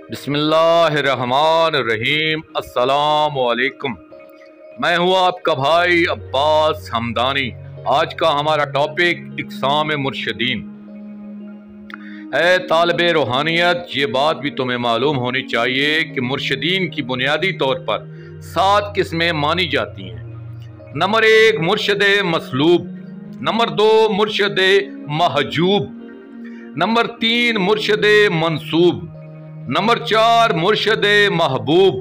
बिस्मिल्लाहिर्रहमानिर्रहीम। अस्सलामुअलैकुम। मैं हूँ आपका भाई अब्बास हमदानी। आज का हमारा टॉपिक इक़साम मुर्शदीन। ऐ तालिबे रूहानियत, ये बात भी तुम्हें मालूम होनी चाहिए कि मुर्शदीन की बुनियादी तौर पर 7 किस्में मानी जाती हैं। नंबर 1 मुर्शद मसलूब, नंबर 2 मुर्शद महजूब, नंबर 3 मुर्शद मंसूब, नंबर 4 मुर्शद महबूब,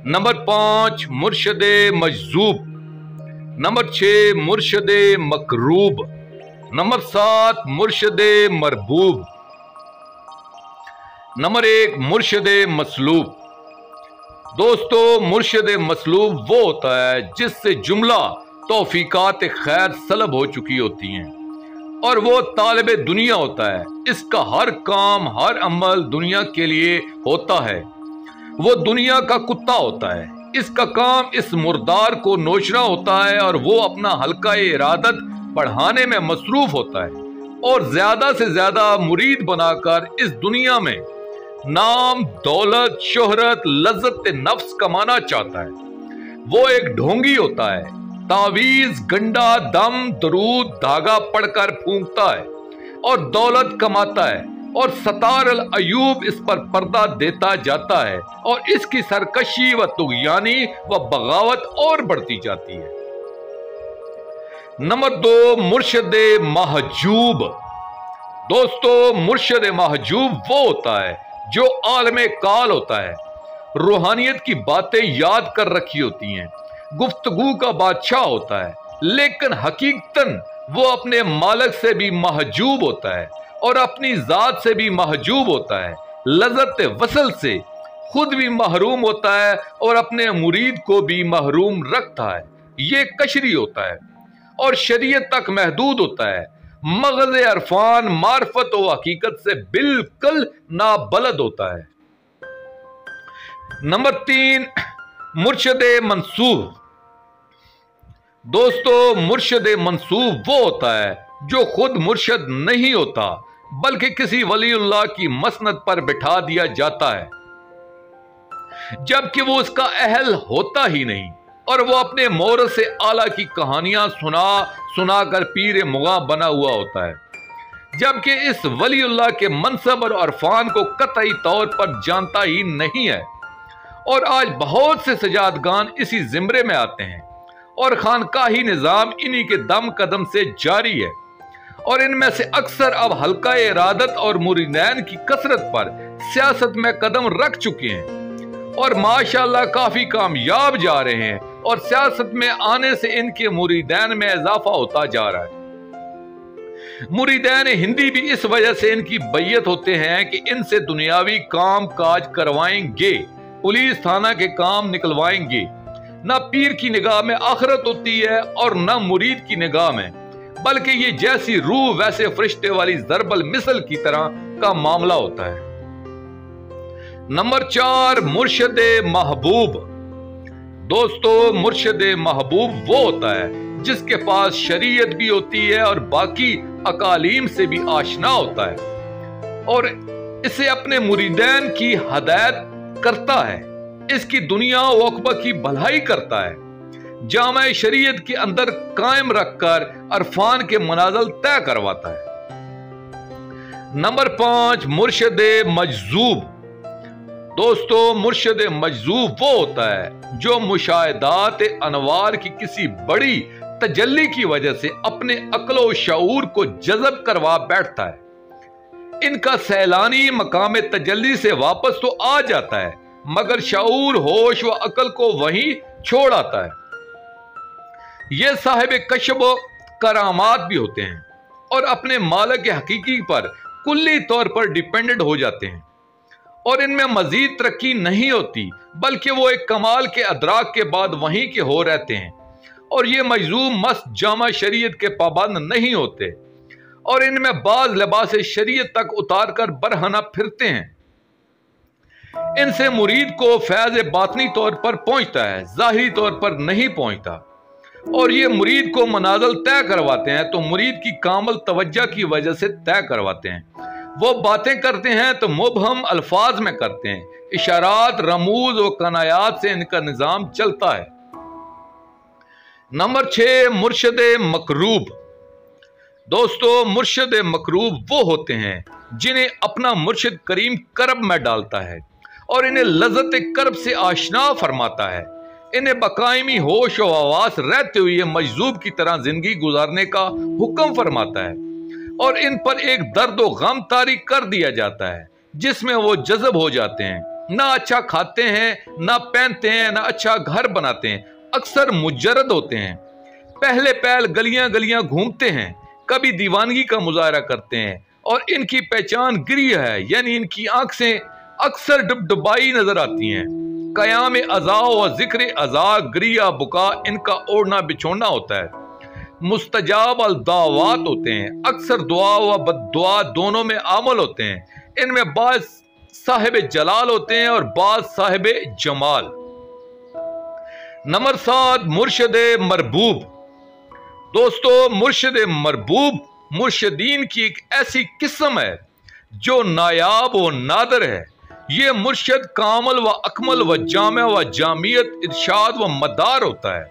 नंबर 5 मुर्शद मजजूब, नंबर 6 मुर्शद मकरूब, नंबर 7 मुर्शद मरबूब। नंबर 1 मुर्शद मसलूब। दोस्तों, मुर्शद मसलूब वो होता है जिससे जुमला तौफीकात खैर सलब हो चुकी होती हैं और वो तालिबे दुनिया होता है। इसका हर काम हर अमल दुनिया के लिए होता है। वो दुनिया का कुत्ता होता है। इसका काम इस मुर्दार को नोचना होता है और वो अपना हल्का इरादत बढ़ाने में मसरूफ होता है और ज्यादा से ज्यादा मुरीद बनाकर इस दुनिया में नाम, दौलत, शोहरत, लज्जत नफ्स कमाना चाहता है। वो एक ढोंगी होता है। तावीज, गंडा, दम, दरूद, धागा पढ़कर फूंकता है और दौलत कमाता है और सतार अल अयूब इस पर पर्दा देता जाता है और इसकी सरकशी व तुगयानी व बगावत और बढ़ती जाती है। नंबर 2 मुर्शद महजूब। दोस्तों, मुर्शद महजूब वो होता है जो आलमे काल होता है, रूहानियत की बातें याद कर रखी होती हैं, गुफ्तगू का बादशाह होता है, लेकिन हकीकतन वो अपने मालिक से भी महजूब होता है और अपनी जात से भी महजूब होता है। लज़्ज़त वसल से खुद भी महरूम होता है और अपने मुरीद को भी महरूम रखता है। ये कशरी होता है और शरीयत तक महदूद होता है। मगज़ अरफान, मार्फत व हकीकत से बिल्कुल नाबलद होता है। नंबर 3 मुर्शद मंसूब। दोस्तों, मुर्शद मंसूब वो होता है जो खुद मुर्शद नहीं होता बल्कि किसी वलीउल्लाह की मसनद पर बिठा दिया जाता है, जबकि वो उसका अहल होता ही नहीं और वो अपने मोर से आला की कहानियां सुना कर पीर मुगा बना हुआ होता है, जबकि इस वलीउल्लाह के मनसब और अरफान को कतई तौर पर जानता ही नहीं है। और आज बहुत से सजादगान इसी जिम्रे में आते हैं और खानकाही निज़ाम इन्हीं के दम कदम से जारी है और इनमें से अक्सर अब हल्का इरादत और मुरीदैन की कसरत पर सियासत में कदम रख चुके हैं और माशाअल्लाह काफी कामयाब जा रहे हैं और सियासत में आने से इनके मुरीदैन में इजाफा होता जा रहा है। मुरीदैन हिंदी भी इस वजह से इनकी बैयत होते हैं कि इनसे दुनियावी काम काज करवाएंगे, पुलिस थाना के काम निकलवाएंगे। ना पीर की निगाह में आखिरत होती है और ना मुरीद की निगाह में, बल्कि ये जैसी रूह वैसे फरिश्ते वाली ज़रबल मिसल की तरह का मामला होता है। नंबर 4 मुर्शद महबूब। दोस्तों, मुर्शद महबूब वो होता है जिसके पास शरीयत भी होती है और बाकी अकालीम से भी आशना होता है और इसे अपने मुरीदैन की हदायत करता है, इसकी दुनिया व उक़बा की भलाई करता है, जामा शरीयत के अंदर कायम रखकर अरफान के मनाज़िल तय करवाता है। नंबर 5 मुर्शद मजजूब। दोस्तों, मुर्शद मजजूब वो होता है जो मुशाहिदात अनवार की किसी बड़ी तजल्ली की वजह से अपने अक्ल व शऊर को जज़ब करवा बैठता है। इनका सैलानी मकाम तजल्ली से वापस तो आ जाता है मगर शऊर, होश व अकल को वहीं छोड़ आता है। ये साहिब कश्ब करामात भी होते हैं और अपने मालिक हकीकी पर कुल्ली तौर पर डिपेंडेंट हो जाते हैं और इनमें मजीद तरक्की नहीं होती बल्कि वो एक कमाल के अदराक के बाद वहीं के हो रहते हैं और ये मजलूम मस्त जामा शरीयत के पाबंद नहीं होते और इनमें बाज लिबास शरीयत तक उतार कर बरहना फिरते हैं। इनसे मुरीद को फैज़ बातनी तौर पर पहुंचता है, जाहिरी तौर पर नहीं पहुंचता और ये मुरीद को मनाज़िल तय करवाते हैं तो मुरीद की कामल तवज्जो की वजह से तय करवाते हैं वो बातें करते हैं तो मुबहम अल्फाज में करते हैं, इशारात, रमूज और कनायात से इनका निज़ाम चलता है। नंबर 6, मुर्शद मकरूब। दोस्तों, मुर्शद मकरूब वो होते हैं जिन्हें अपना मुर्शिद करीम करब में डालता है और इन्हें लज़्ज़त करब से आशना फरमाता है। इन्हें बकायमी होश और आवास रहते हुए मजजूब की तरह जिंदगी गुजारने का हुक्म फरमाता है और इन पर एक दर्द व गम तारी कर दिया जाता है जिसमें वो जज़ब हो जाते हैं। ना अच्छा खाते हैं, ना पहनते हैं, ना अच्छा घर बनाते हैं, अक्सर मुजर्रद होते हैं। पहले पहल गलियां गलियां घूमते हैं, कभी दीवानगी का मुजाहरा करते हैं और इनकी पहचान गिरिया है, यानी इनकी आंख से अक्सर डुबडुबाई नजर आती हैं। कयाम अज़ा व जिक्र अज़ा, गिरिया बुका इनका ओढ़ना बिछोड़ना होता है। मुस्तजाब अल दावात होते हैं, अक्सर दुआ व बद्दुआ दोनों में आमल होते हैं। इनमें बाज साहिब जलाल होते हैं और बाज साहिब जमाल। नंबर 7, मुर्शिद मरबूब। दोस्तों, मुर्शिद मरबूब मुर्शिदीन की एक ऐसी किस्म है जो नायाब व नादर है। ये मुर्शिद कामल व अकमल व जामे व जामियत, इरशाद व मदार होता है,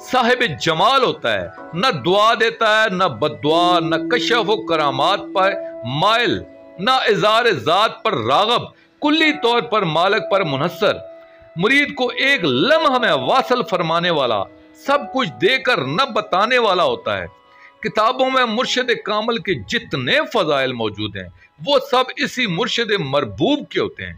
साहिब जमाल होता है, न दुआ देता है, न बद्दुआ, न कशफ व करामात पर माइल, न इज़ार ज़ात पर रागब, कुल्ली तौर पर मालिक पर मुनहसर, मुरीद को एक लम्हा में वासल फरमाने वाला, सब कुछ देकर न बताने वाला होता है। किताबों में मुर्शिद कामल के जितने फजाइल मौजूद हैं वो सब इसी मुर्शिद मरबूब के होते हैं,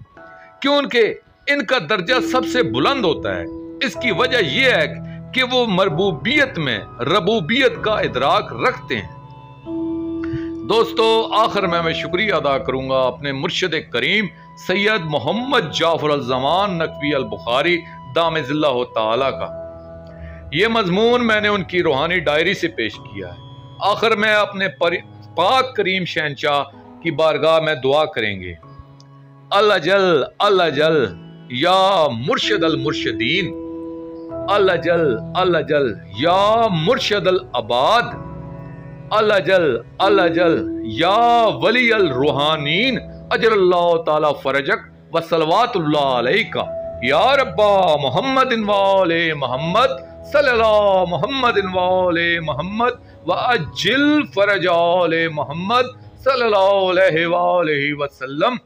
क्योंकि इनका दर्जा सबसे बुलंद होता है। इसकी वजह यह है कि वो मरबूबियत में रबूबियत का इदराक रखते हैं। दोस्तों, आखिर में मैं शुक्रिया अदा करूंगा अपने मुर्शिद करीम सैयद मोहम्मद जाफर अल ज़मान नकवी अल बुखारी दामज़िल्लाहु ताला का। ये मजमून मैंने उनकी रूहानी डायरी से पेश किया है। आखिर में अपने पाक करीम शहंशाह की बारगाह में दुआ करेंगे। अल अजल या मुर्शिद अल मुर्शिदीन, अल अजल या मुर्शिद अल अबाद, अल अजल या वली अल रूहानीन, अजरल्लाहु ताला फरजक व सलवातुल्लाह अलैका या रब्बा मुहम्मदिन व आले मुहम्मद सल्लल्लाहु मुहम्मदिन व आले मुहम्मद व अज्जिल फरज आले मुहम्मद सल्लल्लाहु अलैहि व आलिहि वसल्लम।